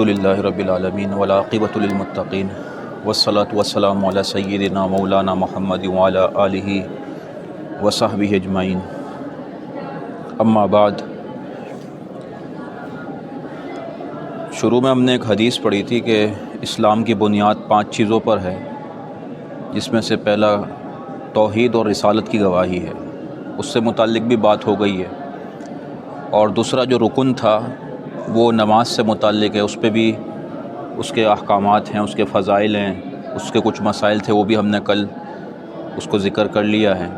الحمدللہ رب العالمین والعاقبۃ للمتقین والصلاۃ والسلام علی سیدنا مولانا محمد وعلی آلہ وصحبہ اجمعین، اما بعد۔ شروع میں ہم نے ایک حدیث پڑھی تھی کہ اسلام کی بنیاد 5 چیزوں پر ہے، جس میں سے پہلا توحید اور رسالت کی گواہی ہے، اس سے متعلق بھی بات ہو گئی ہے، اور دوسرا جو رکن تھا وہ نماز سے متعلق ہے، اس پہ بھی اس کے احکامات ہیں، اس کے فضائل ہیں، اس کے کچھ مسائل تھے، وہ بھی ہم نے کل اس کو ذکر کر لیا ہے۔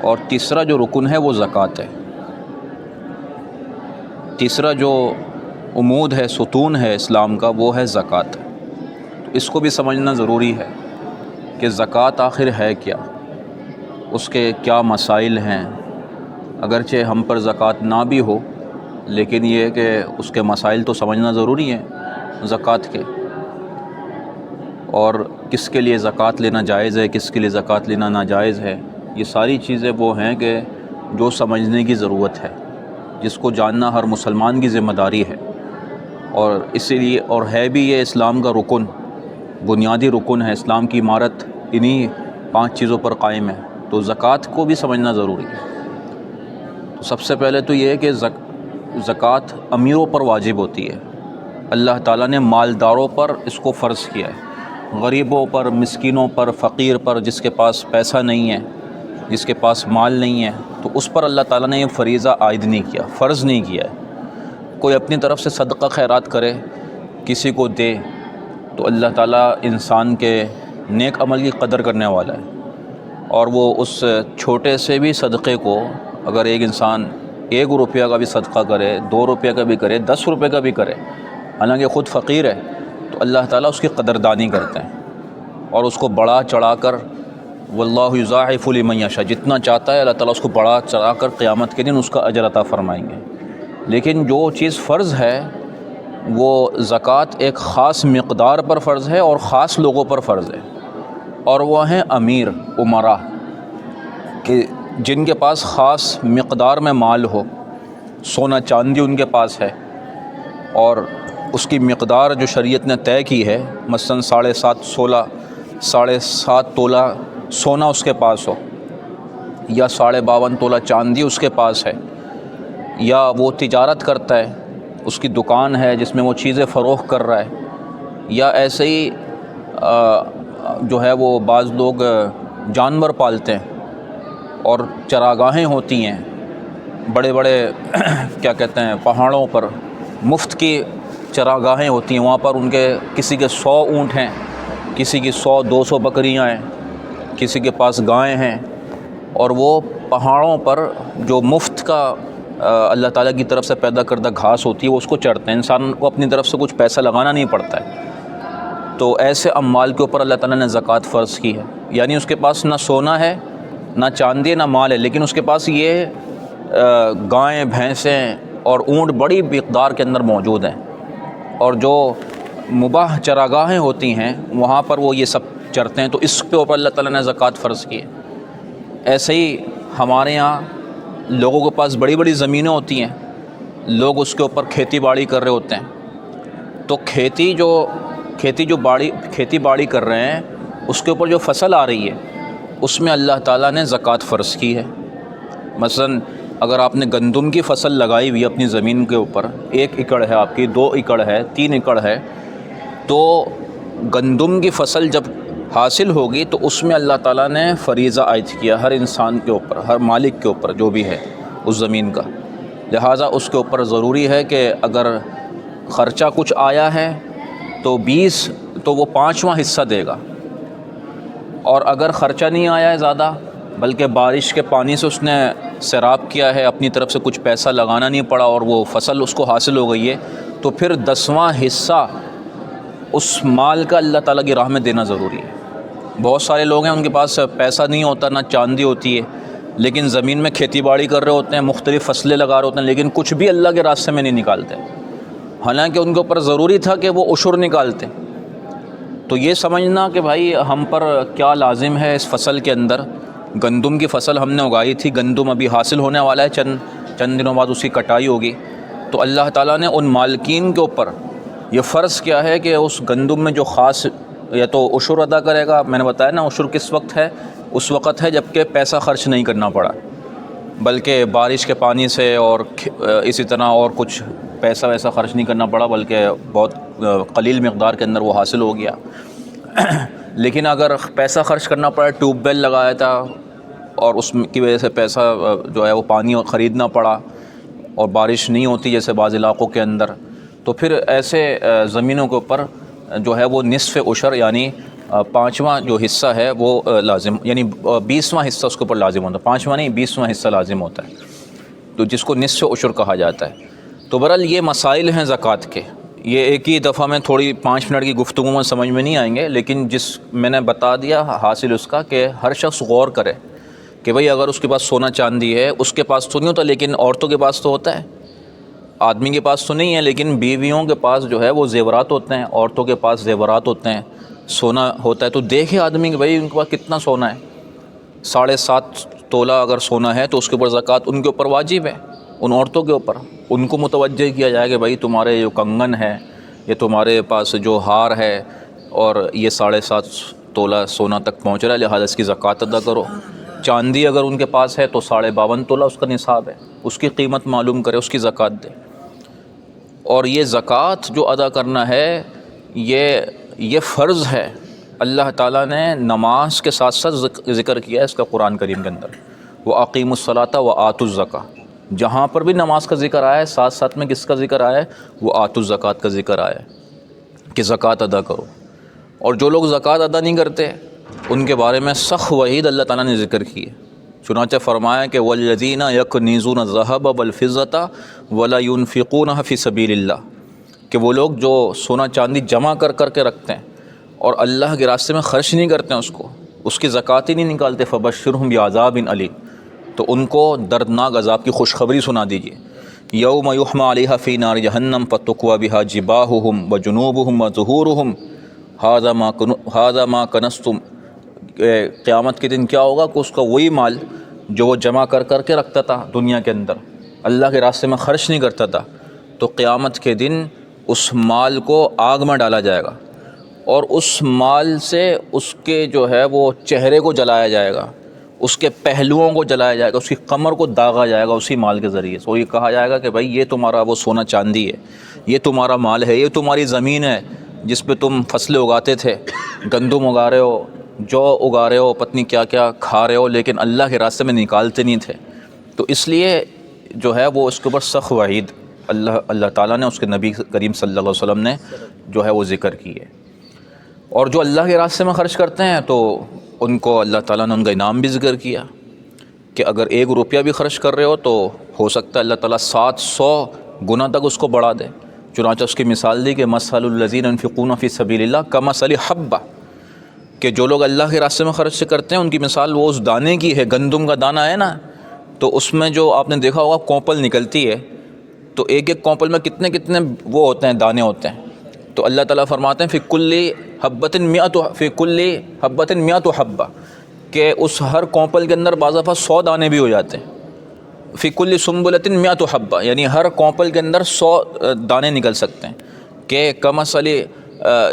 اور تیسرا جو رکن ہے وہ زکوٰۃ ہے۔ تیسرا جو عمود ہے، ستون ہے اسلام کا، وہ ہے زکوٰۃ۔ تو اس کو بھی سمجھنا ضروری ہے کہ زکوٰۃ آخر ہے کیا، اس کے کیا مسائل ہیں۔ اگرچہ ہم پر زکوٰۃ نہ بھی ہو، لیکن یہ کہ اس کے مسائل تو سمجھنا ضروری ہے زکوٰۃ کے، اور کس کے لیے زکوٰۃ لینا جائز ہے، کس کے لیے زکوٰۃ لینا ناجائز ہے۔ یہ ساری چیزیں وہ ہیں کہ جو سمجھنے کی ضرورت ہے، جس کو جاننا ہر مسلمان کی ذمہ داری ہے، اور اسی لیے اور ہے بھی یہ اسلام کا رکن، بنیادی رکن ہے۔ اسلام کی عمارت انہی 5 چیزوں پر قائم ہے، تو زکوٰۃ کو بھی سمجھنا ضروری ہے۔ تو سب سے پہلے تو یہ ہے کہ زکوٰۃ امیروں پر واجب ہوتی ہے۔ اللہ تعالیٰ نے مالداروں پر اس کو فرض کیا ہے، غریبوں پر، مسکینوں پر، فقیر پر، جس کے پاس پیسہ نہیں ہے، جس کے پاس مال نہیں ہے، تو اس پر اللہ تعالیٰ نے یہ فریضہ عائد نہیں کیا، فرض نہیں کیا ہے۔ کوئی اپنی طرف سے صدقہ خیرات کرے، کسی کو دے، تو اللہ تعالیٰ انسان کے نیک عمل کی قدر کرنے والا ہے، اور وہ اس چھوٹے سے بھی صدقے کو اگر ایک انسان 1 روپیہ کا بھی صدقہ کرے، 2 روپیہ کا بھی کرے، 10 روپے کا بھی کرے، حالانکہ خود فقیر ہے، تو اللہ تعالیٰ اس کی قدردانی کرتے ہیں اور اس کو بڑا چڑھا کر، واللہ یضاعف لمن یشاء، جتنا چاہتا ہے اللہ تعالیٰ اس کو بڑا چڑھا کر قیامت کے دن اس کا اجر عطا فرمائیں گے۔ لیکن جو چیز فرض ہے وہ زکوٰۃ ایک خاص مقدار پر فرض ہے اور خاص لوگوں پر فرض ہے، اور وہ ہیں امیر، امراء، کہ جن کے پاس خاص مقدار میں مال ہو، سونا چاندی ان کے پاس ہے، اور اس کی مقدار جو شریعت نے طے کی ہے، مثلاً 7.5 تولہ سونا اس کے پاس ہو، یا 52.5 تولہ چاندی اس کے پاس ہے، یا وہ تجارت کرتا ہے، اس کی دکان ہے جس میں وہ چیزیں فروخت کر رہا ہے، یا ایسے ہی جو ہے وہ بعض لوگ جانور پالتے ہیں اور چراگاہیں ہوتی ہیں بڑے بڑے کیا کہتے ہیں پہاڑوں پر، مفت کی چراگاہیں ہوتی ہیں، وہاں پر ان کے کسی کے 100 اونٹ ہیں، کسی کی 100-200 بکریاں ہیں، کسی کے پاس گائیں ہیں، اور وہ پہاڑوں پر جو مفت کا اللہ تعالیٰ کی طرف سے پیدا کردہ گھاس ہوتی ہے وہ اس کو چرتے ہیں، انسان کو اپنی طرف سے کچھ پیسہ لگانا نہیں پڑتا ہے۔ تو ایسے اموال کے اوپر اللہ تعالیٰ نے زکوٰۃ فرض کی ہے، یعنی اس کے پاس نہ سونا ہے، نہ چاندی، نہ مال ہے، لیکن اس کے پاس یہ گائیں، بھینسیں اور اونٹ بڑی مقدار کے اندر موجود ہیں، اور جو مباح چراگاہیں ہوتی ہیں وہاں پر وہ یہ سب چرتے ہیں، تو اس کے اوپر اللہ تعالیٰ نے زکوٰۃ فرض کی ہے۔ ایسے ہی ہمارے یہاں لوگوں کے پاس بڑی بڑی زمینیں ہوتی ہیں، لوگ اس کے اوپر کھیتی باڑی کر رہے ہوتے ہیں، تو کھیتی باڑی کر رہے ہیں، اس کے اوپر جو فصل آ رہی ہے اس میں اللہ تعالیٰ نے زکوٰۃ فرض کی ہے۔ مثلاً اگر آپ نے گندم کی فصل لگائی ہوئی اپنی زمین کے اوپر، 1 ایکڑ ہے آپ کی، 2 ایکڑ ہے، 3 ایکڑ ہے، تو گندم کی فصل جب حاصل ہوگی تو اس میں اللہ تعالیٰ نے فریضہ عائد کیا ہر انسان کے اوپر، ہر مالک کے اوپر جو بھی ہے اس زمین کا، لہٰذا اس کے اوپر ضروری ہے کہ اگر خرچہ کچھ آیا ہے تو وہ 5واں حصہ دے گا، اور اگر خرچہ نہیں آیا ہے زیادہ، بلکہ بارش کے پانی سے اس نے سیراب کیا ہے، اپنی طرف سے کچھ پیسہ لگانا نہیں پڑا اور وہ فصل اس کو حاصل ہو گئی ہے، تو پھر 10واں حصہ اس مال کا اللہ تعالیٰ کی راہ میں دینا ضروری ہے۔ بہت سارے لوگ ہیں ان کے پاس پیسہ نہیں ہوتا، نہ چاندی ہوتی ہے، لیکن زمین میں کھیتی باڑی کر رہے ہوتے ہیں، مختلف فصلیں لگا رہے ہوتے ہیں، لیکن کچھ بھی اللہ کے راستے میں نہیں نکالتے، حالانکہ ان کے اوپر ضروری تھا کہ وہ عشر نکالتے۔ تو یہ سمجھنا کہ بھائی ہم پر کیا لازم ہے اس فصل کے اندر، گندم کی فصل ہم نے اگائی تھی، گندم ابھی حاصل ہونے والا ہے، چند دنوں بعد اس کی کٹائی ہوگی، تو اللہ تعالیٰ نے ان مالکین کے اوپر یہ فرض کیا ہے کہ اس گندم میں جو خاص یا تو عشر ادا کرے گا. میں نے بتایا نا عشر کس وقت ہے؟ اس وقت ہے جب کہ پیسہ خرچ نہیں کرنا پڑا، بلکہ بارش کے پانی سے اور اسی طرح اور کچھ پیسہ ویسا خرچ نہیں کرنا پڑا، بلکہ بہت قلیل مقدار کے اندر وہ حاصل ہو گیا. لیکن اگر پیسہ خرچ کرنا پڑا، ٹیوب ویل لگایا تھا اور اس کی وجہ سے پیسہ جو ہے وہ پانی خریدنا پڑا اور بارش نہیں ہوتی جیسے بعض علاقوں کے اندر، تو پھر ایسے زمینوں کے اوپر جو ہے وہ نصف عشر یعنی پانچواں جو حصہ ہے وہ لازم، یعنی 20واں حصہ اس کے اوپر لازم ہوتا ہے. 5واں نہیں، 20واں حصہ لازم ہوتا ہے، تو جس کو نصف عشر کہا جاتا ہے. تو بہرحال یہ مسائل ہیں زکوٰۃ کے. یہ ایک ہی دفعہ میں تھوڑی 5 منٹ کی گفتگو میں سمجھ میں نہیں آئیں گے، لیکن جس میں نے بتا دیا حاصل اس کا کہ ہر شخص غور کرے کہ بھئی اگر اس کے پاس سونا چاندی ہے، اس کے پاس تو نہیں ہوتا لیکن عورتوں کے پاس تو ہوتا ہے. آدمی کے پاس تو نہیں ہے لیکن بیویوں کے پاس جو ہے وہ زیورات ہوتے ہیں، عورتوں کے پاس زیورات ہوتے ہیں، سونا ہوتا ہے. تو دیکھے آدمی کہ بھئی ان کے پاس کتنا سونا ہے. 7.5 تولہ اگر سونا ہے تو اس کے اوپر زکوٰۃ ان کے اوپر واجب ہے، ان عورتوں کے اوپر. ان کو متوجہ کیا جائے کہ بھئی تمہارے جو کنگن ہے، یہ تمہارے پاس جو ہار ہے اور یہ 7.5 تولہ سونا تک پہنچ رہا ہے، لہٰذا اس کی زکوٰۃ ادا کرو. چاندی اگر ان کے پاس ہے تو 52.5 تولہ اس کا نصاب ہے، اس کی قیمت معلوم کرے، اس کی زکوٰۃ دے. اور یہ زکوٰۃ جو ادا کرنا ہے یہ فرض ہے. اللہ تعالیٰ نے نماز کے ساتھ ساتھ ذکر کیا ہے اس کا قرآن کریم کے اندر، وَأَقِیمُوا الصَّلَاةَ وَآتُوا الزَّکَاةَ. جہاں پر بھی نماز کا ذکر آیا ہے ساتھ ساتھ میں کس کا ذکر آیا ہے؟ وَآتُوا الزَّکَاةَ کا ذکر آیا ہے کہ زکوٰۃ ادا کرو. اور جو لوگ زکوٰۃ ادا نہیں کرتے ان کے بارے میں سخت وعید اللہ تعالیٰ نے ذکر کی ہے. چنانچہ فرمایا کہ وَالَّذِينَ يَكْنِزُونَ الذَّهَبَ وَالْفِضَّةَ وَلَا يُنْفِقُونَهَا فِي سَبِيلِ اللَّهِ، کہ وہ لوگ جو سونا چاندی جمع کر کے رکھتے ہیں اور اللہ کے راستے میں خرچ نہیں کرتے ہیں، اس کی زکوٰۃ ہی نہیں نکالتے، فَبَشِّرْهُم بِعَذَابٍ أَلِيمٍ، تو ان کو دردناک عذاب کی خوشخبری سنا دیجیے. یوم یحمى علیہا فی نار جہنم فتقوی بہا جباہہم وجنوبہم وظہورہم ھذا ما کنزتم. قیامت کے دن کیا ہوگا کہ اس کا وہی مال جو وہ جمع کر کے رکھتا تھا دنیا کے اندر، اللہ کے راستے میں خرچ نہیں کرتا تھا، تو قیامت کے دن اس مال کو آگ میں ڈالا جائے گا اور اس مال سے اس کے جو ہے وہ چہرے کو جلایا جائے گا، اس کے پہلوؤں کو جلایا جائے گا، اس کی کمر کو داغا جائے گا اسی مال کے ذریعے سے. وہ یہ کہا جائے گا کہ بھائی یہ تمہارا وہ سونا چاندی ہے، یہ تمہارا مال ہے، یہ تمہاری زمین ہے جس پہ تم فصلیں اگاتے تھے، گندم اگا رہے ہو، جو اگا رہے ہو، پتنی کیا کیا کھا رہے ہو، لیکن اللہ کے راستے میں نکالتے نہیں تھے. تو اس لیے جو ہے وہ اس کے اوپر سخت وعید اللہ تعالیٰ نے اس کے نبی کریم صلی اللہ علیہ وسلم نے جو ہے وہ ذکر کی ہے. اور جو اللہ کے راستے میں خرچ کرتے ہیں تو ان کو اللہ تعالیٰ نے ان کا انعام بھی ذکر کیا کہ اگر 1 روپیہ بھی خرچ کر رہے ہو تو ہو سکتا ہے اللہ تعالیٰ 700 گنا تک اس کو بڑھا دے. چنانچہ اس کی مثال دی کہ مثل الذین ينفقون فی سبیل اللہ کمثل حبہ، کہ جو لوگ اللہ کے راستے میں خرچ کرتے ہیں ان کی مثال وہ اس دانے کی ہے. گندم کا دانہ ہے نا، تو اس میں جو آپ نے دیکھا ہوگا کونپل نکلتی ہے، تو ایک کونپل میں کتنے وہ ہوتے ہیں، دانے ہوتے ہیں. تو اللہ تعالیٰ فرماتے ہیں فی کل حبۃ مئۃ حبہ، کہ اس ہر کونپل کے اندر بعض دفعہ 100 دانے بھی ہو جاتے ہیں. فی کل سنبلۃ مئۃ حبہ، یعنی ہر کونپل کے اندر 100 دانے نکل سکتے ہیں. کہ کمثل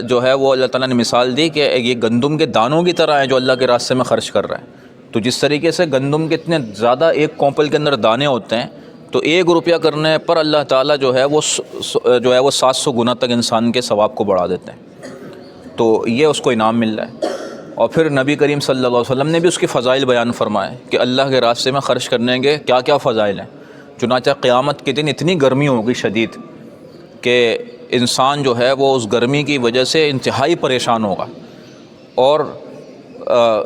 جو ہے وہ اللہ تعالیٰ نے مثال دی کہ یہ گندم کے دانوں کی طرح ہے جو اللہ کے راستے میں خرچ کر رہا ہے. تو جس طریقے سے گندم کے اتنے زیادہ ایک کونپل کے اندر دانے ہوتے ہیں، تو 1 روپیہ کرنے پر اللہ تعالیٰ جو ہے وہ 700 گنا تک انسان کے ثواب کو بڑھا دیتے ہیں. تو یہ اس کو انعام مل رہا ہے. اور پھر نبی کریم صلی اللہ علیہ وسلم نے بھی اس کی فضائل بیان فرمائے کہ اللہ کے راستے میں خرچ کرنے کے کیا کیا فضائل ہیں. چنانچہ قیامت کے دن اتنی گرمی ہوگی شدید کہ انسان جو ہے وہ اس گرمی کی وجہ سے انتہائی پریشان ہوگا اور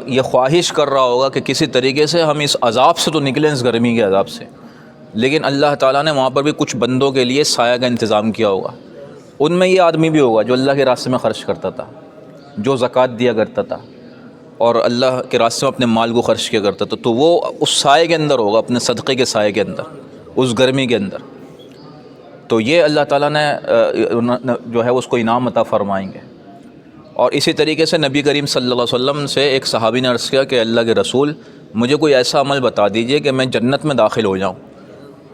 یہ خواہش کر رہا ہوگا کہ کسی طریقے سے ہم اس عذاب سے تو نکلیں، اس گرمی کے عذاب سے. لیکن اللہ تعالیٰ نے وہاں پر بھی کچھ بندوں کے لیے سایہ کا انتظام کیا ہوگا. ان میں یہ آدمی بھی ہوگا جو اللہ کے راستے میں خرچ کرتا تھا، جو زکوٰۃ دیا کرتا تھا اور اللہ کے راستے میں اپنے مال کو خرچ کیا کرتا تھا، تو وہ اس سائے کے اندر ہوگا، اپنے صدقے کے سائے کے اندر، اس گرمی کے اندر. تو یہ اللہ تعالیٰ نے جو ہے اس کو انعام عطا فرمائیں گے. اور اسی طریقے سے نبی کریم صلی اللہ علیہ وسلم سے ایک صحابی نے عرض کیا کہ اللہ کے رسول مجھے کوئی ایسا عمل بتا دیجئے کہ میں جنت میں داخل ہو جاؤں.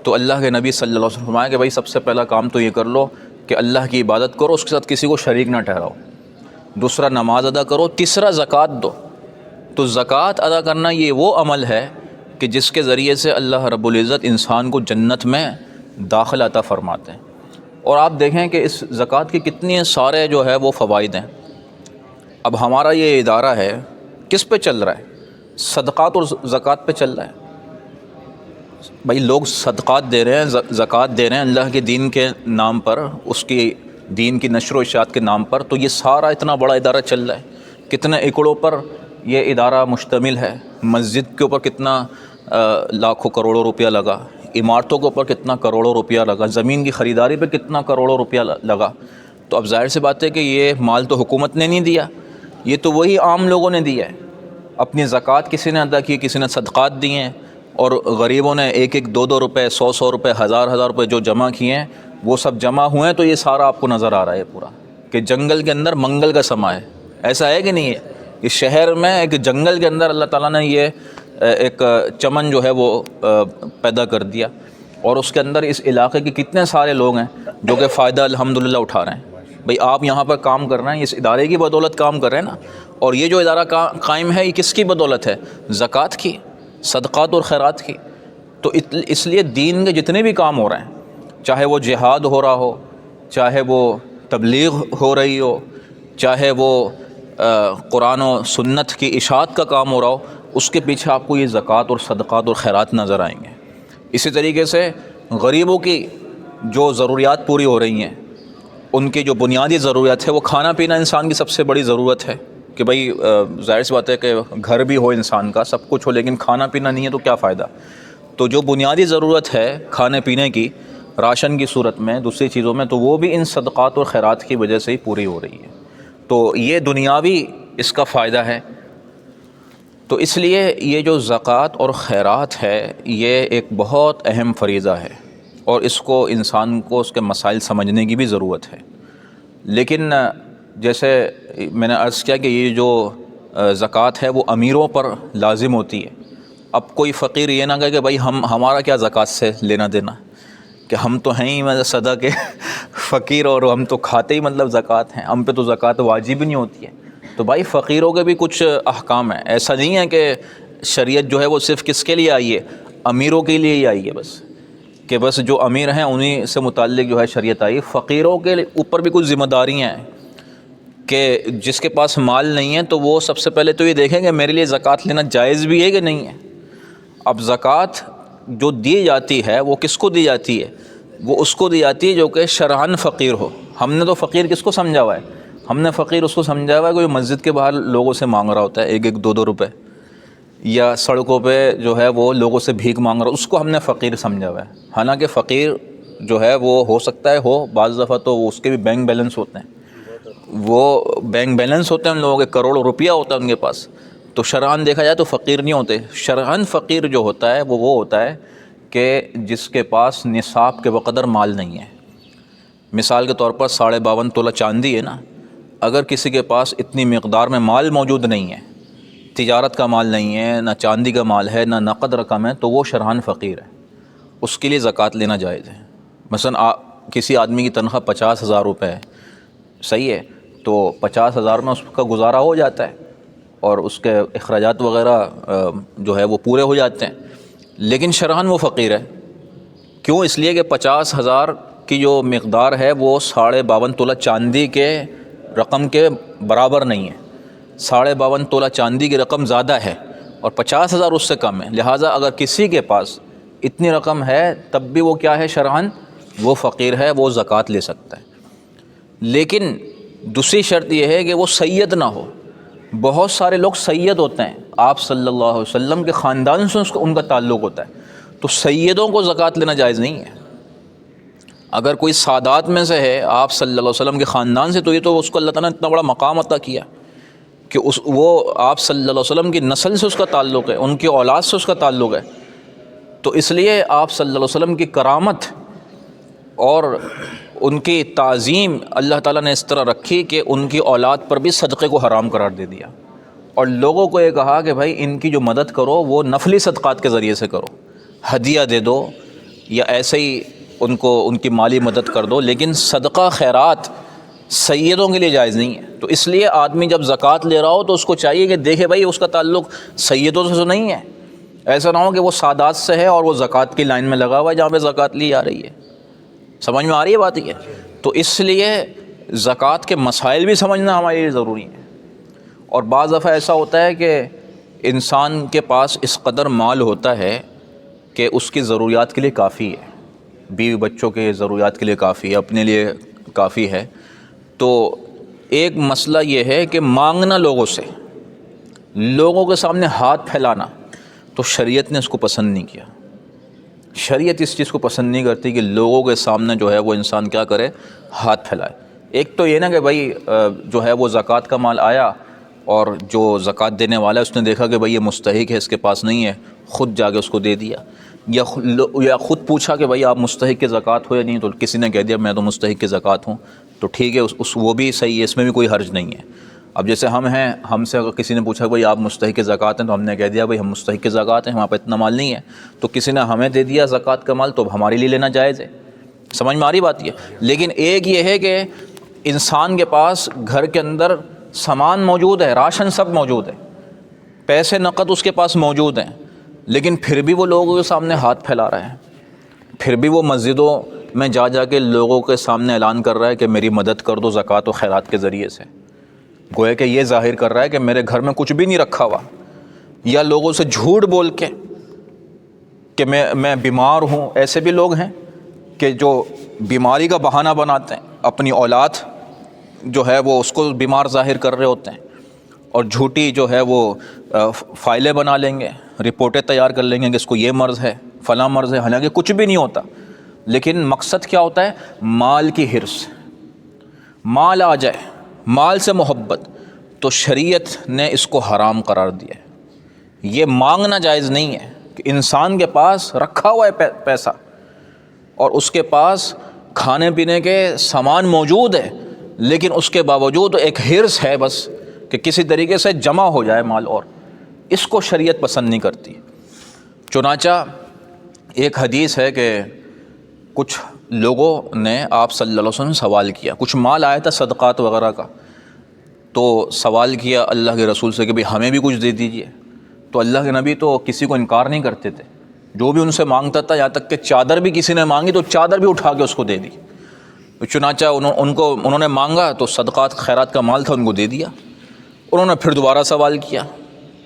تو اللہ کے نبی صلی اللہ علیہ وسلم فرمایا کہ بھائی سب سے پہلا کام تو یہ کر لو کہ اللہ کی عبادت کرو، اس کے ساتھ کسی کو شریک نہ ٹھہراؤ، دوسرا نماز ادا کرو، تیسرا زکوٰۃ دو۔ تو زکوٰۃ ادا کرنا یہ وہ عمل ہے کہ جس کے ذریعے سے اللہ رب العزت انسان کو جنت میں داخل عطا فرماتے ہیں۔ اور آپ دیکھیں کہ اس زکوٰۃ کے کتنے سارے جو ہے وہ فوائد ہیں۔ اب ہمارا یہ ادارہ ہے کس پہ چل رہا ہے؟ صدقات اور زکوٰۃ پہ چل رہا ہے۔ بھائی لوگ صدقات دے رہے ہیں، زکوٰۃ دے رہے ہیں اللہ کے دین کے نام پر، اس کی دین کی نشر و اشاعت کے نام پر، تو یہ سارا اتنا بڑا ادارہ چل رہا ہے۔ کتنے ایکڑوں پر یہ ادارہ مشتمل ہے، مسجد کے اوپر کتنا لاکھوں کروڑوں روپیہ لگا، عمارتوں کے اوپر کتنا کروڑوں روپیہ لگا، زمین کی خریداری پہ کتنا کروڑوں روپیہ لگا۔ تو اب ظاہر سی بات ہے کہ یہ مال تو حکومت نے نہیں دیا، یہ تو وہی عام لوگوں نے دیا ہے۔ اپنی زکوٰۃ کسی نے ادا کی، کسی نے صدقات دیے ہیں، اور غریبوں نے ایک ایک دو دو روپے، سو سو روپے، ہزار ہزار روپے جو جمع کیے ہیں وہ سب جمع ہوئے ہیں۔ تو یہ سارا آپ کو نظر آ رہا ہے پورا کہ جنگل کے اندر منگل کا سما ہے، ایسا ہے کہ نہیں ہے؟ اس شہر میں ایک جنگل کے اندر اللہ تعالیٰ نے یہ ایک چمن جو ہے وہ پیدا کر دیا، اور اس کے اندر اس علاقے کے کتنے سارے لوگ ہیں جو کہ فائدہ الحمدللہ اٹھا رہے ہیں۔ بھئی آپ یہاں پر کام کر رہے ہیں، اس ادارے کی بدولت کام کر رہے ہیں نا، اور یہ جو ادارہ قائم ہے یہ کس کی بدولت ہے؟ زکوٰۃ کی، صدقات اور خیرات کی۔ تو اس لیے دین کے جتنے بھی کام ہو رہے ہیں، چاہے وہ جہاد ہو رہا ہو، چاہے وہ تبلیغ ہو رہی ہو، چاہے وہ قرآن و سنت کی اشاعت کا کام ہو رہا ہو، اس کے پیچھے آپ کو یہ زکوٰۃ اور صدقات اور خیرات نظر آئیں گے۔ اسی طریقے سے غریبوں کی جو ضروریات پوری ہو رہی ہیں، ان کی جو بنیادی ضرورت ہے وہ کھانا پینا انسان کی سب سے بڑی ضرورت ہے کہ بھئی ظاہر سی بات ہے کہ گھر بھی ہو انسان کا، سب کچھ ہو، لیکن کھانا پینا نہیں ہے تو کیا فائدہ؟ تو جو بنیادی ضرورت ہے کھانے پینے کی، راشن کی صورت میں، دوسری چیزوں میں، تو وہ بھی ان صدقات اور خیرات کی وجہ سے ہی پوری ہو رہی ہے۔ تو یہ دنیاوی اس کا فائدہ ہے۔ تو اس لیے یہ جو زکوٰۃ اور خیرات ہے یہ ایک بہت اہم فریضہ ہے، اور اس کو انسان کو اس کے مسائل سمجھنے کی بھی ضرورت ہے۔ لیکن جیسے میں نے عرض کیا کہ یہ جو زکوٰۃ ہے وہ امیروں پر لازم ہوتی ہے۔ اب کوئی فقیر یہ نہ کہے کہ بھائی ہمارا کیا زکوٰۃ سے لینا دینا، کہ ہم تو ہیں ہی صدا کے فقیر، اور ہم تو کھاتے ہی مطلب زکوٰۃ ہیں، ہم پہ تو زکوٰۃ واجب ہی نہیں ہوتی ہے۔ تو بھائی فقیروں کے بھی کچھ احکام ہیں، ایسا نہیں ہے کہ شریعت جو ہے وہ صرف کس کے لیے آئی ہے؟ امیروں کے لیے ہی آئی ہے بس، کہ بس جو امیر ہیں انہی سے متعلق جو ہے شریعت آئی۔ فقیروں کے اوپر بھی کچھ ذمہ داریاں ہیں کہ جس کے پاس مال نہیں ہے تو وہ سب سے پہلے تو یہ دیکھیں کہ میرے لیے زکوٰۃ لینا جائز بھی ہے کہ نہیں ہے۔ اب زکوٰۃ جو دی جاتی ہے وہ کس کو دی جاتی ہے؟ وہ اس کو دی جاتی ہے جو کہ شرعاً فقیر ہو۔ ہم نے تو فقیر کس کو سمجھا ہوا ہے؟ ہم نے فقیر اس کو سمجھا ہوا ہے کہ جو مسجد کے باہر لوگوں سے مانگ رہا ہوتا ہے ایک ایک دو دو روپے، یا سڑکوں پہ جو ہے وہ لوگوں سے بھیک مانگ رہا، اس کو ہم نے فقیر سمجھا ہوا ہے۔ حالانکہ فقیر جو ہے وہ ہو سکتا ہے ہو، بعض دفعہ تو اس کے بھی بینک بیلنس ہوتے ہیں، وہ بینک بیلنس ہوتے ہیں ان لوگوں کے، کروڑوں روپیہ ہوتا ہے ان کے پاس، تو شرعاً دیکھا جائے تو فقیر نہیں ہوتے۔ شرعاً فقیر جو ہوتا ہے وہ ہوتا ہے کہ جس کے پاس نصاب کے بقدر مال نہیں ہے۔ مثال کے طور پر 52.5 تولہ چاندی ہے نا، اگر کسی کے پاس اتنی مقدار میں مال موجود نہیں ہے، تجارت کا مال نہیں ہے، نہ چاندی کا مال ہے، نہ نقد رقم ہے، تو وہ شرعاً فقیر ہے، اس کے لیے زکوٰۃ لینا جائز ہے۔ مثلا کسی آدمی کی تنخواہ 50,000 روپے ہے، صحیح ہے، تو 50,000 میں اس کا گزارا ہو جاتا ہے اور اس کے اخراجات وغیرہ جو ہے وہ پورے ہو جاتے ہیں، لیکن شرعاً وہ فقیر ہے۔ کیوں؟ اس لیے کہ 50,000 کی جو مقدار ہے وہ 52.5 تولہ چاندی کے رقم کے برابر نہیں ہے۔ 52.5 تولہ چاندی کی رقم زیادہ ہے اور 50,000 اس سے کم ہے، لہٰذا اگر کسی کے پاس اتنی رقم ہے تب بھی وہ کیا ہے؟ شرعاً وہ فقیر ہے، وہ زکوٰۃ لے سکتا ہے۔ لیکن دوسری شرط یہ ہے کہ وہ سید نہ ہو۔ بہت سارے لوگ سید ہوتے ہیں، آپ صلی اللہ علیہ وسلم کے خاندان سے ان کا تعلق ہوتا ہے، تو سیدوں کو زکوٰۃ لینا جائز نہیں ہے۔ اگر کوئی سادات میں سے ہے آپ صلی اللہ علیہ وسلم کے خاندان سے، تو یہ تو اس کو اللہ تعالیٰ نے اتنا بڑا مقام عطا کیا کہ وہ آپ صلی اللہ علیہ وسلم کی نسل سے اس کا تعلق ہے، ان کی اولاد سے اس کا تعلق ہے، تو اس لیے آپ صلی اللہ علیہ وسلم کی کرامت اور ان کی تعظیم اللہ تعالیٰ نے اس طرح رکھی کہ ان کی اولاد پر بھی صدقے کو حرام قرار دے دیا، اور لوگوں کو یہ کہا کہ بھائی ان کی جو مدد کرو وہ نفلی صدقات کے ذریعے سے کرو، ہدیہ دے دو یا ایسے ہی ان کی مالی مدد کر دو، لیکن صدقہ خیرات سیدوں کے لیے جائز نہیں ہے۔ تو اس لیے آدمی جب زکوٰۃ لے رہا ہو تو اس کو چاہیے کہ دیکھے بھائی اس کا تعلق سیدوں سے تو نہیں ہے، ایسا نہ ہو کہ وہ سادات سے ہے اور وہ زکوٰۃ کی لائن میں لگا ہوا ہے جہاں پہ زکوٰۃ لی آ رہی ہے۔ سمجھ میں آ رہی ہے بات یہ؟ تو اس لیے زکوٰۃ کے مسائل بھی سمجھنا ہمارے لیے ضروری ہے۔ اور بعض دفعہ ایسا ہوتا ہے کہ انسان کے پاس اس قدر مال ہوتا ہے کہ اس کی ضروریات کے لیے کافی ہے، بیوی بچوں کے ضروریات کے لیے کافی ہے، اپنے لیے کافی ہے، تو ایک مسئلہ یہ ہے کہ مانگنا لوگوں سے، لوگوں کے سامنے ہاتھ پھیلانا، تو شریعت نے اس کو پسند نہیں کیا۔ شریعت اس چیز کو پسند نہیں کرتی کہ لوگوں کے سامنے جو ہے وہ انسان کیا کرے، ہاتھ پھیلائے۔ ایک تو یہ نا کہ بھائی جو ہے وہ زکوٰۃ کا مال آیا اور جو زکوٰۃ دینے والا ہے اس نے دیکھا کہ بھائی یہ مستحق ہے، اس کے پاس نہیں ہے، خود جا کے اس کو دے دیا، یا خود پوچھا کہ بھائی آپ مستحق کے زکوٰۃ ہو یا نہیں، تو کسی نے کہہ دیا میں تو مستحق کے زکوٰۃ ہوں، تو ٹھیک ہے، وہ بھی صحیح ہے، اس میں بھی کوئی حرج نہیں ہے۔ اب جیسے ہم ہیں، ہم سے اگر کسی نے پوچھا کہ بھائی آپ مستحق کے زکوٰۃ ہیں، تو ہم نے کہہ دیا بھائی ہم مستحق کے زکوٰۃ ہیں، ہمارے پاس اتنا مال نہیں ہے، تو کسی نے ہمیں دے دیا زکوٰۃ کا مال تو ہمارے لیے لینا جائز ہے۔ سمجھ میں آ رہی بات یہ؟ لیکن ایک یہ ہے کہ انسان کے پاس گھر کے اندر سامان موجود ہے، راشن سب موجود ہے، پیسے نقد اس کے پاس موجود ہیں، لیکن پھر بھی وہ لوگوں کے سامنے ہاتھ پھیلا رہے ہیں، پھر بھی وہ مسجدوں میں جا کے لوگوں کے سامنے اعلان کر رہا ہے کہ میری مدد کر دو زکوٰۃ و خیرات کے ذریعے سے، گویا کہ یہ ظاہر کر رہا ہے کہ میرے گھر میں کچھ بھی نہیں رکھا ہوا، یا لوگوں سے جھوٹ بول کے کہ میں بیمار ہوں۔ ایسے بھی لوگ ہیں کہ جو بیماری کا بہانہ بناتے ہیں، اپنی اولاد جو ہے وہ اس کو بیمار ظاہر کر رہے ہوتے ہیں، اور جھوٹی جو ہے وہ فائلیں بنا لیں گے، رپورٹیں تیار کر لیں گے کہ اس کو یہ مرض ہے، فلاں مرض ہے، حالانکہ کچھ بھی نہیں ہوتا، لیکن مقصد کیا ہوتا ہے؟ مال کی حرص، مال آ جائے، مال سے محبت، تو شریعت نے اس کو حرام قرار دیا ہے۔ یہ مانگنا جائز نہیں ہے کہ انسان کے پاس رکھا ہوا ہے پیسہ اور اس کے پاس کھانے پینے کے سامان موجود ہے، لیکن اس کے باوجود ایک حرص ہے بس کہ کسی طریقے سے جمع ہو جائے مال، اور اس کو شریعت پسند نہیں کرتی۔ چنانچہ ایک حدیث ہے کہ کچھ لوگوں نے آپ صلی اللہ علیہ وسلم سے سوال کیا، کچھ مال آیا تھا صدقات وغیرہ کا، تو سوال کیا اللہ کے رسول سے کہ بھئی ہمیں بھی کچھ دے دیجئے، تو اللہ کے نبی تو کسی کو انکار نہیں کرتے تھے، جو بھی ان سے مانگتا تھا، یہاں تک کہ چادر بھی کسی نے مانگی تو چادر بھی اٹھا کے اس کو دے دی۔ چنانچہ انہوں نے مانگا تو صدقات خیرات کا مال تھا، ان کو دے دیا۔ انہوں نے پھر دوبارہ سوال کیا،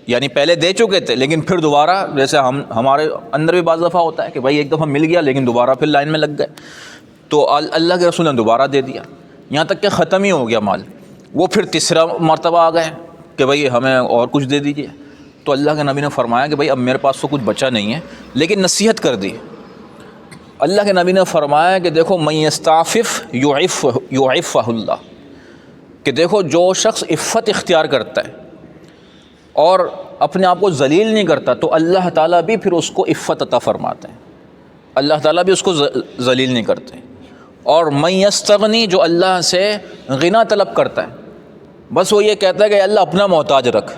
یعنی پہلے دے چکے تھے لیکن پھر دوبارہ، جیسے ہمارے اندر بھی بعض دفعہ ہوتا ہے کہ بھائی ایک دفعہ مل گیا لیکن دوبارہ پھر لائن میں لگ گئے، تو اللہ کے رسول نے دوبارہ دے دیا، یہاں تک کہ ختم ہی ہو گیا مال۔ وہ پھر تیسرا مرتبہ آ گئے کہ بھئی ہمیں اور کچھ دے دیجئے، تو اللہ کے نبی نے فرمایا کہ بھئی اب میرے پاس تو کچھ بچا نہیں ہے، لیکن نصیحت کر دی۔ اللہ کے نبی نے فرمایا کہ دیکھو من یستعفف یعفہ اللہ، کہ دیکھو جو شخص عفت اختیار کرتا ہے اور اپنے آپ کو ذلیل نہیں کرتا تو اللہ تعالیٰ بھی پھر اس کو عفت عطا فرماتے ہیں، اللہ تعالیٰ بھی اس کو ذلیل نہیں کرتے۔ اور من یستغنی، جو اللہ سے غنا طلب کرتا ہے، بس وہ یہ کہتا ہے کہ اللہ اپنا محتاج رکھ،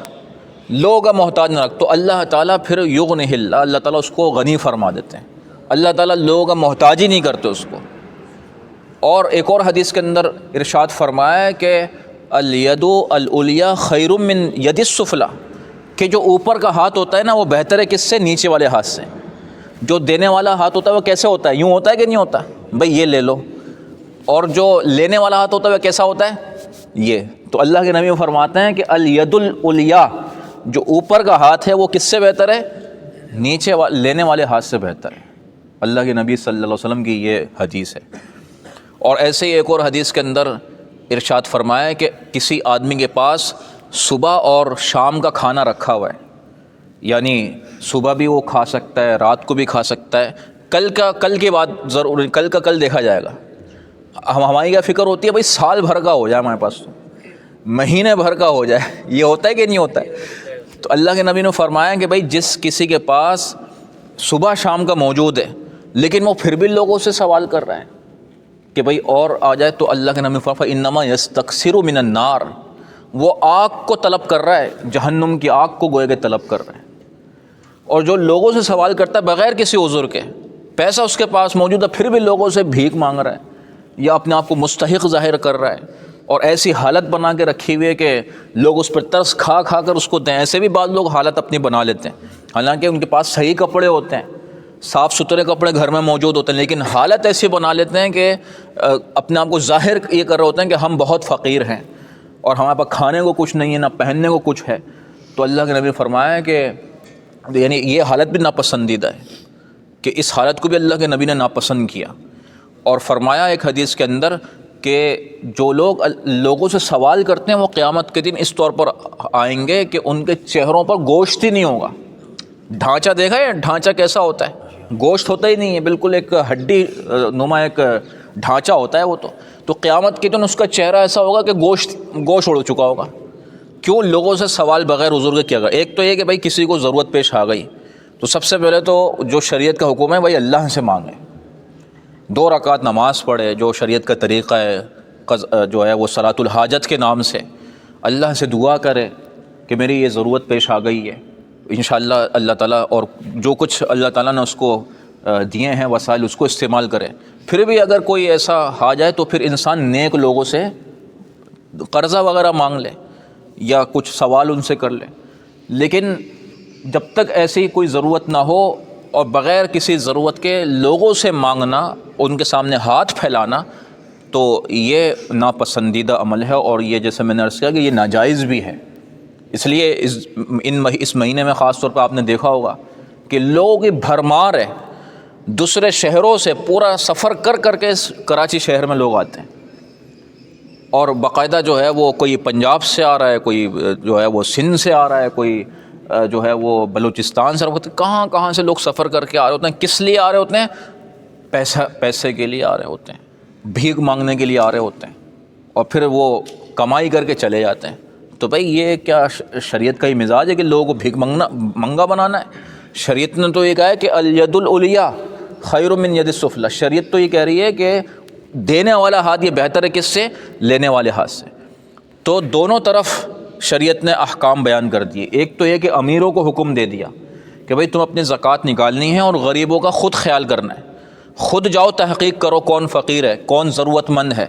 لوگوں کا محتاج نہ رکھ، تو اللہ تعالیٰ پھر یغنہ اللہ، اللہ تعالیٰ اس کو غنی فرما دیتے ہیں، اللہ تعالیٰ لوگوں کا محتاج ہی نہیں کرتے اس کو۔ اور ایک اور حدیث کے اندر ارشاد فرمایا ہے کہ الید العلیٰ خیر من ید السفلی، کہ جو اوپر کا ہاتھ ہوتا ہے نا وہ بہتر ہے کس سے؟ نیچے والے ہاتھ سے۔ جو دینے والا ہاتھ ہوتا ہے وہ کیسے ہوتا ہے؟ یوں ہوتا ہے کہ نہیں ہوتا؟ بھئی یہ لے لو۔ اور جو لینے والا ہاتھ ہوتا ہے وہ کیسا ہوتا ہے؟ یہ۔ تو اللہ کے نبی فرماتے ہیں کہ الید العلیٰ، جو اوپر کا ہاتھ ہے وہ کس سے بہتر ہے؟ نیچے لینے والے ہاتھ سے بہتر ہے۔ اللہ کے نبی صلی اللہ علیہ وسلم کی یہ حدیث ہے۔ اور ایسے ہی ایک اور حدیث کے اندر ارشاد فرمایا ہے کہ کسی آدمی کے پاس صبح اور شام کا کھانا رکھا ہوا ہے، یعنی صبح بھی وہ کھا سکتا ہے، رات کو بھی کھا سکتا ہے، کل کی بات ضرور، کل کا کل دیکھا جائے گا۔ ہماری کیا فکر ہوتی ہے بھائی سال بھر کا ہو جائے، ہمارے پاس تو مہینے بھر کا ہو جائے، یہ ہوتا ہے کہ نہیں ہوتا ہے؟ تو اللہ کے نبی نے فرمایا کہ بھائی جس کسی کے پاس صبح شام کا موجود ہے لیکن وہ پھر بھی لوگوں سے سوال کر رہا ہے کہ بھئی اور آ جائے، تو اللہ کے نبی نے فرمایا انما یستکثر من النار، وہ آگ کو طلب کر رہا ہے، جہنم کی آگ کو گویا کہ طلب کر رہا ہے۔ اور جو لوگوں سے سوال کرتا ہے بغیر کسی عذر کے، پیسہ اس کے پاس موجود ہے پھر بھی لوگوں سے بھیک مانگ رہا ہے یا اپنے آپ کو مستحق ظاہر کر رہا ہے، اور ایسی حالت بنا کے رکھی ہوئی ہے کہ لوگ اس پر ترس کھا کھا کر اس کو دیں۔ ایسے بھی بعض لوگ حالت اپنی بنا لیتے ہیں، حالانکہ ان کے پاس صحیح کپڑے ہوتے ہیں، صاف ستھرے کپڑے گھر میں موجود ہوتے ہیں، لیکن حالت ایسی بنا لیتے ہیں کہ اپنے آپ کو ظاہر یہ کر رہے ہوتے ہیں کہ ہم بہت فقیر ہیں اور ہمارے پاس کھانے کو کچھ نہیں ہے، نہ پہننے کو کچھ ہے۔ تو اللہ کے نبی نے فرمایا کہ یعنی یہ حالت بھی ناپسندیدہ ہے، کہ اس حالت کو بھی اللہ کے نبی نے ناپسند کیا، اور فرمایا ایک حدیث کے اندر کہ جو لوگ لوگوں سے سوال کرتے ہیں وہ قیامت کے دن اس طور پر آئیں گے کہ ان کے چہروں پر گوشت ہی نہیں ہوگا۔ ڈھانچہ دیکھا ہے، ڈھانچہ کیسا ہوتا ہے؟ گوشت ہوتا ہی نہیں ہے، بالکل ایک ہڈی نما ایک ڈھانچہ ہوتا ہے وہ تو قیامت کے دن اس کا چہرہ ایسا ہوگا کہ گوشت اڑ چکا ہوگا۔ کیوں؟ لوگوں سے سوال بغیر حضور کے کیا گیا۔ ایک تو یہ کہ بھائی کسی کو ضرورت پیش آ گئی تو سب سے پہلے تو جو شریعت کا حکم ہے بھائی اللہ سے مانگے، 2 رکعت نماز پڑھے، جو شریعت کا طریقہ ہے جو ہے وہ صلاۃ الحاجت کے نام سے اللہ سے دعا کرے کہ میری یہ ضرورت پیش آ گئی ہے، انشاءاللہ اللہ تعالیٰ، اور جو کچھ اللہ تعالیٰ نے اس کو دیے ہیں وسائل اس کو استعمال کرے۔ پھر بھی اگر کوئی ایسا آ جائے تو پھر انسان نیک لوگوں سے قرضہ وغیرہ مانگ لے یا کچھ سوال ان سے کر لے، لیکن جب تک ایسی کوئی ضرورت نہ ہو اور بغیر کسی ضرورت کے لوگوں سے مانگنا، ان کے سامنے ہاتھ پھیلانا، تو یہ ناپسندیدہ عمل ہے، اور یہ جیسے میں نے عرض کیا کہ یہ ناجائز بھی ہے۔ اس لیے اس مہینے میں خاص طور پر آپ نے دیکھا ہوگا کہ لوگوں کی بھرمار ہے، دوسرے شہروں سے پورا سفر کر کر کے کراچی شہر میں لوگ آتے ہیں، اور باقاعدہ جو ہے وہ کوئی پنجاب سے آ رہا ہے، کوئی جو ہے وہ سندھ سے آ رہا ہے، کوئی جو ہے وہ بلوچستان سے، کہاں کہاں سے لوگ سفر کر کے آ رہے ہوتے ہیں۔ کس لیے آ رہے ہوتے ہیں؟ پیسے کے لیے آ رہے ہوتے ہیں، بھیک مانگنے کے لیے آ رہے ہوتے ہیں، اور پھر وہ کمائی کر کے چلے جاتے ہیں۔ تو بھائی یہ کیا شریعت کا ہی مزاج ہے کہ لوگوں کو بھیک منگا بنانا ہے؟ شریعت نے تو یہ کہا ہے کہ الید العلیٰ خیر من ید السفلی، شریعت تو یہ کہہ رہی ہے کہ دینے والا ہاتھ یہ بہتر ہے کس سے؟ لینے والے ہاتھ سے۔ تو دونوں طرف شریعت نے احکام بیان کر دیے۔ ایک تو یہ کہ امیروں کو حکم دے دیا کہ بھائی تم اپنی زکوٰۃ نکالنی ہے، اور غریبوں کا خود خیال کرنا ہے، خود جاؤ تحقیق کرو کون فقیر ہے، کون ضرورت مند ہے،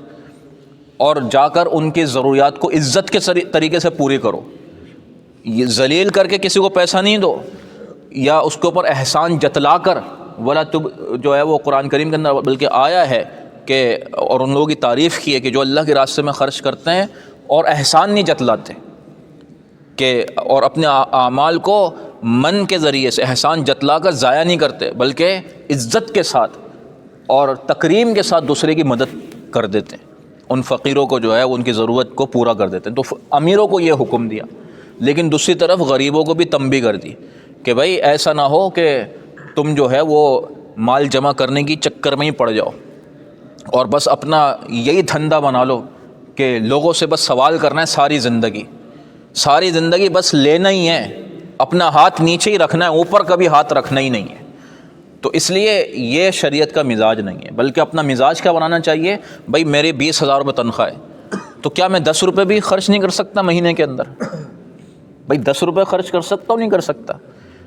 اور جا کر ان کی ضروریات کو عزت کے طریقے سے پوری کرو۔ یہ ذلیل کر کے کسی کو پیسہ نہیں دو، یا اس کے اوپر احسان جتلا کر، ولا تب جو ہے وہ قرآن کریم کے اندر بلکہ آیا ہے کہ اور ان لوگوں کی تعریف کی ہے کہ جو اللہ کے راستے میں خرچ کرتے ہیں اور احسان نہیں جتلاتے، کہ اور اپنے اعمال کو من کے ذریعے سے احسان جتلا کر ضائع نہیں کرتے، بلکہ عزت کے ساتھ اور تکریم کے ساتھ دوسرے کی مدد کر دیتے ہیں، ان فقیروں کو جو ہے ان کی ضرورت کو پورا کر دیتے ہیں۔ تو امیروں کو یہ حکم دیا، لیکن دوسری طرف غریبوں کو بھی تنبیہ کر دی کہ بھائی ایسا نہ ہو کہ تم جو ہے وہ مال جمع کرنے کی چکر میں ہی پڑ جاؤ اور بس اپنا یہی دھندا بنا لو کہ لوگوں سے بس سوال کرنا ہے ساری زندگی بس لینا ہی ہے، اپنا ہاتھ نیچے ہی رکھنا ہے، اوپر کبھی ہاتھ رکھنا ہی نہیں ہے۔ تو اس لیے یہ شریعت کا مزاج نہیں ہے، بلکہ اپنا مزاج کیا بنانا چاہیے؟ بھائی میرے 20,000 روپے تنخواہ ہے، تو کیا میں 10 روپے بھی خرچ نہیں کر سکتا مہینے کے اندر؟ بھائی 10 روپے خرچ کر سکتا ہوں؟ نہیں کر سکتا؟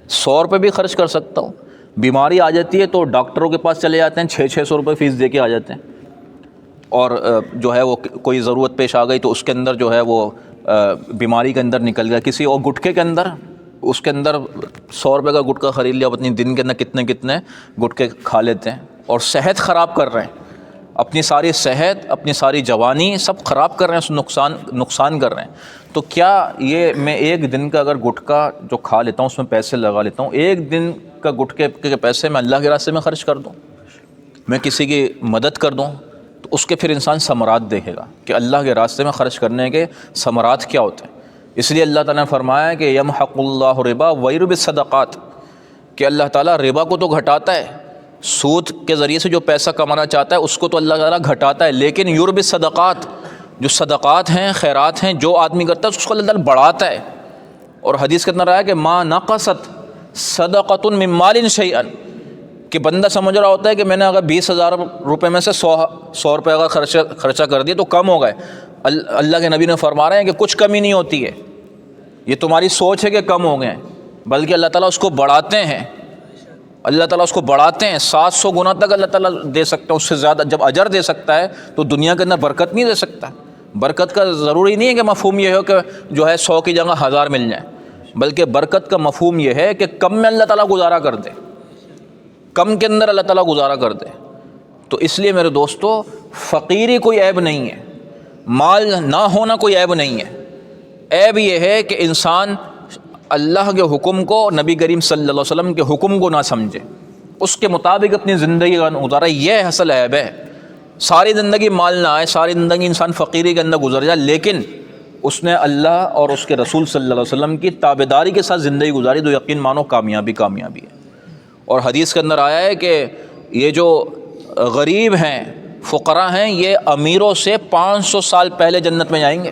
100 روپے بھی خرچ کر سکتا ہوں؟ بیماری آ جاتی ہے تو ڈاکٹروں کے پاس چلے جاتے ہیں، 600 روپے فیس دے کے آ جاتے ہیں، اور جو ہے وہ کوئی ضرورت پیش آ گئی تو اس کے اندر جو ہے وہ بیماری کے اندر نکل گیا، کسی اور گٹکے کے اندر اس کے اندر 100 روپے کا گٹکا خرید لیا، اپنی دن کے اندر کتنے گٹکے کھا لیتے ہیں اور صحت خراب کر رہے ہیں، اپنی ساری صحت، اپنی ساری جوانی سب خراب کر رہے ہیں، نقصان کر رہے ہیں۔ تو کیا یہ میں ایک دن کا اگر گٹکا جو کھا لیتا ہوں اس میں پیسے لگا لیتا ہوں، ایک دن کا گٹکے کے پیسے میں اللہ کے راستے میں خرچ کر دوں، میں کسی کی مدد کر دوں، تو اس کے پھر انسان ثمرات دیکھے گا کہ اللہ کے راستے میں خرچ کرنے کے ثمرات کیا ہوتے ہیں۔ اس لیے اللہ تعالیٰ نے فرمایا کہ یمحق اللہ ربا ویربی الصدقات، کہ اللہ تعالیٰ ربا کو تو گھٹاتا ہے، سود کے ذریعے سے جو پیسہ کمانا چاہتا ہے اس کو تو اللہ تعالیٰ گھٹاتا ہے، لیکن یربی الصدقات، جو صدقات ہیں، خیرات ہیں، جو آدمی کرتا ہے اس کو اللہ تعالیٰ بڑھاتا ہے۔ اور حدیث کے اندر آیا کہ ما نقصت صدقۃ من مال شیئا، کہ بندہ سمجھ رہا ہوتا ہے کہ میں نے اگر 20,000 روپے میں سے 100 روپے اگر خرچہ کر دیا تو کم ہو گئے۔ اللہ کے نبی نے فرما رہے ہیں کہ کچھ کمی نہیں ہوتی ہے، یہ تمہاری سوچ ہے کہ کم ہو گئے، بلکہ اللہ تعالیٰ اس کو بڑھاتے ہیں۔ اللہ تعالیٰ اس کو بڑھاتے ہیں، 700 گنا تک اللہ تعالیٰ دے سکتا ہے، اس سے زیادہ جب اجر دے سکتا ہے تو دنیا کے اندر برکت نہیں دے سکتا۔ برکت کا ضروری نہیں ہے کہ مفہوم یہ ہو کہ جو ہے 100 کی جگہ 1000 مل جائیں، بلکہ برکت کا مفہوم یہ ہے کہ کم میں اللہ تعالیٰ گزارا کر دے، کم کے اندر اللہ تعالیٰ گزارا کر دے۔ تو اس لیے میرے دوستو، فقیری کوئی عیب نہیں ہے، مال نہ ہونا کوئی عیب نہیں ہے۔ عیب یہ ہے کہ انسان اللہ کے حکم کو، نبی کریم صلی اللہ علیہ وسلم کے حکم کو نہ سمجھے، اس کے مطابق اپنی زندگی کا گزارا، یہ اصل عیب ہے۔ ساری زندگی مال نہ آئے، ساری زندگی انسان فقیری کے اندر گزر جائے، لیکن اس نے اللہ اور اس کے رسول صلی اللہ علیہ وسلم کی تابعداری کے ساتھ زندگی گزاری، تو یقین مانو کامیابی کامیابی ہے۔ اور حدیث کے اندر آیا ہے کہ یہ جو غریب ہیں، فقراء ہیں، یہ امیروں سے 500 سال پہلے جنت میں جائیں گے،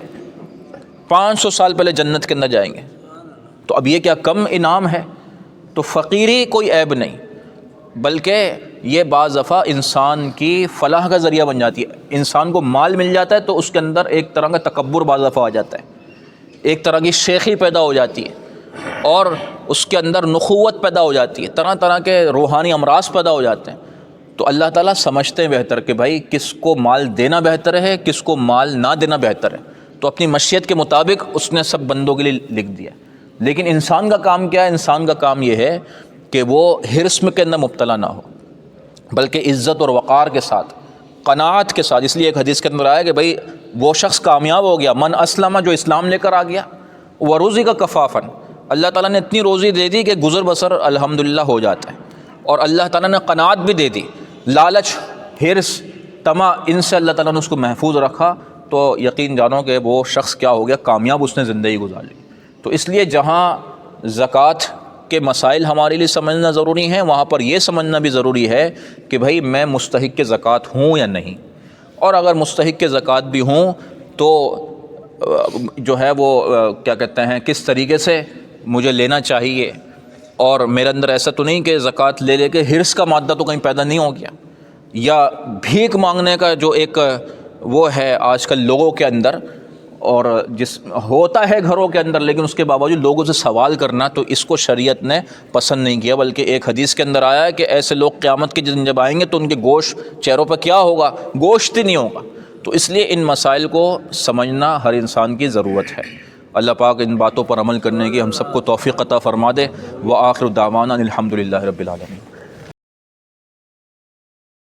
500 سال پہلے جنت کے اندر جائیں گے۔ تو اب یہ کیا کم انعام ہے؟ تو فقیری کوئی عیب نہیں، بلکہ یہ بعض دفعہ انسان کی فلاح کا ذریعہ بن جاتی ہے۔ انسان کو مال مل جاتا ہے تو اس کے اندر ایک طرح کا تکبر بعض دفعہ آ جاتا ہے، ایک طرح کی شیخی پیدا ہو جاتی ہے، اور اس کے اندر نخوت پیدا ہو جاتی ہے، طرح طرح کے روحانی امراض پیدا ہو جاتے ہیں۔ تو اللہ تعالیٰ سمجھتے ہیں بہتر کہ بھائی کس کو مال دینا بہتر ہے، کس کو مال نہ دینا بہتر ہے، تو اپنی مشیت کے مطابق اس نے سب بندوں کے لیے لکھ دیا۔ لیکن انسان کا کام کیا ہے؟ انسان کا کام یہ ہے کہ وہ حرص کے اندر مبتلا نہ ہو، بلکہ عزت اور وقار کے ساتھ، قناعت کے ساتھ۔ اس لیے ایک حدیث کے اندر آیا کہ بھائی وہ شخص کامیاب ہو گیا، من اسلم، جو اسلام لے کر آ گیا، ورزق کفافاً، اللہ تعالیٰ نے اتنی روزی دے دی کہ گزر بسر الحمدللہ ہو جاتا ہے، اور اللہ تعالیٰ نے قناعت بھی دے دی، لالچ، حرص، طمع، ان سے اللہ تعالیٰ نے اس کو محفوظ رکھا، تو یقین جانو کہ وہ شخص کیا ہو گیا؟ کامیاب، اس نے زندگی گزار لی۔ تو اس لیے جہاں زکوٰۃ کے مسائل ہمارے لیے سمجھنا ضروری ہیں، وہاں پر یہ سمجھنا بھی ضروری ہے کہ بھائی میں مستحق کے زکوٰۃ ہوں یا نہیں، اور اگر مستحق کے زکوٰۃ بھی ہوں تو جو ہے وہ کیا کہتے ہیں، کس طریقے سے مجھے لینا چاہیے، اور میرے اندر ایسا تو نہیں کہ زکوٰۃ لے لے کے حرص کا مادہ تو کہیں پیدا نہیں ہو گیا، یا بھیک مانگنے کا جو ایک وہ ہے آج کل لوگوں کے اندر، اور جس ہوتا ہے گھروں کے اندر، لیکن اس کے باوجود لوگوں سے سوال کرنا، تو اس کو شریعت نے پسند نہیں کیا۔ بلکہ ایک حدیث کے اندر آیا ہے کہ ایسے لوگ قیامت کے دن جب آئیں گے تو ان کے گوشت چہروں پر کیا ہوگا؟ گوشت ہی نہیں ہوگا۔ تو اس لیے ان مسائل کو سمجھنا ہر انسان کی ضرورت ہے۔ اللہ پاک ان باتوں پر عمل کرنے کی ہم سب کو توفیق عطا فرما دے۔ وآخر دعوانا الحمدللہ رب العالمین۔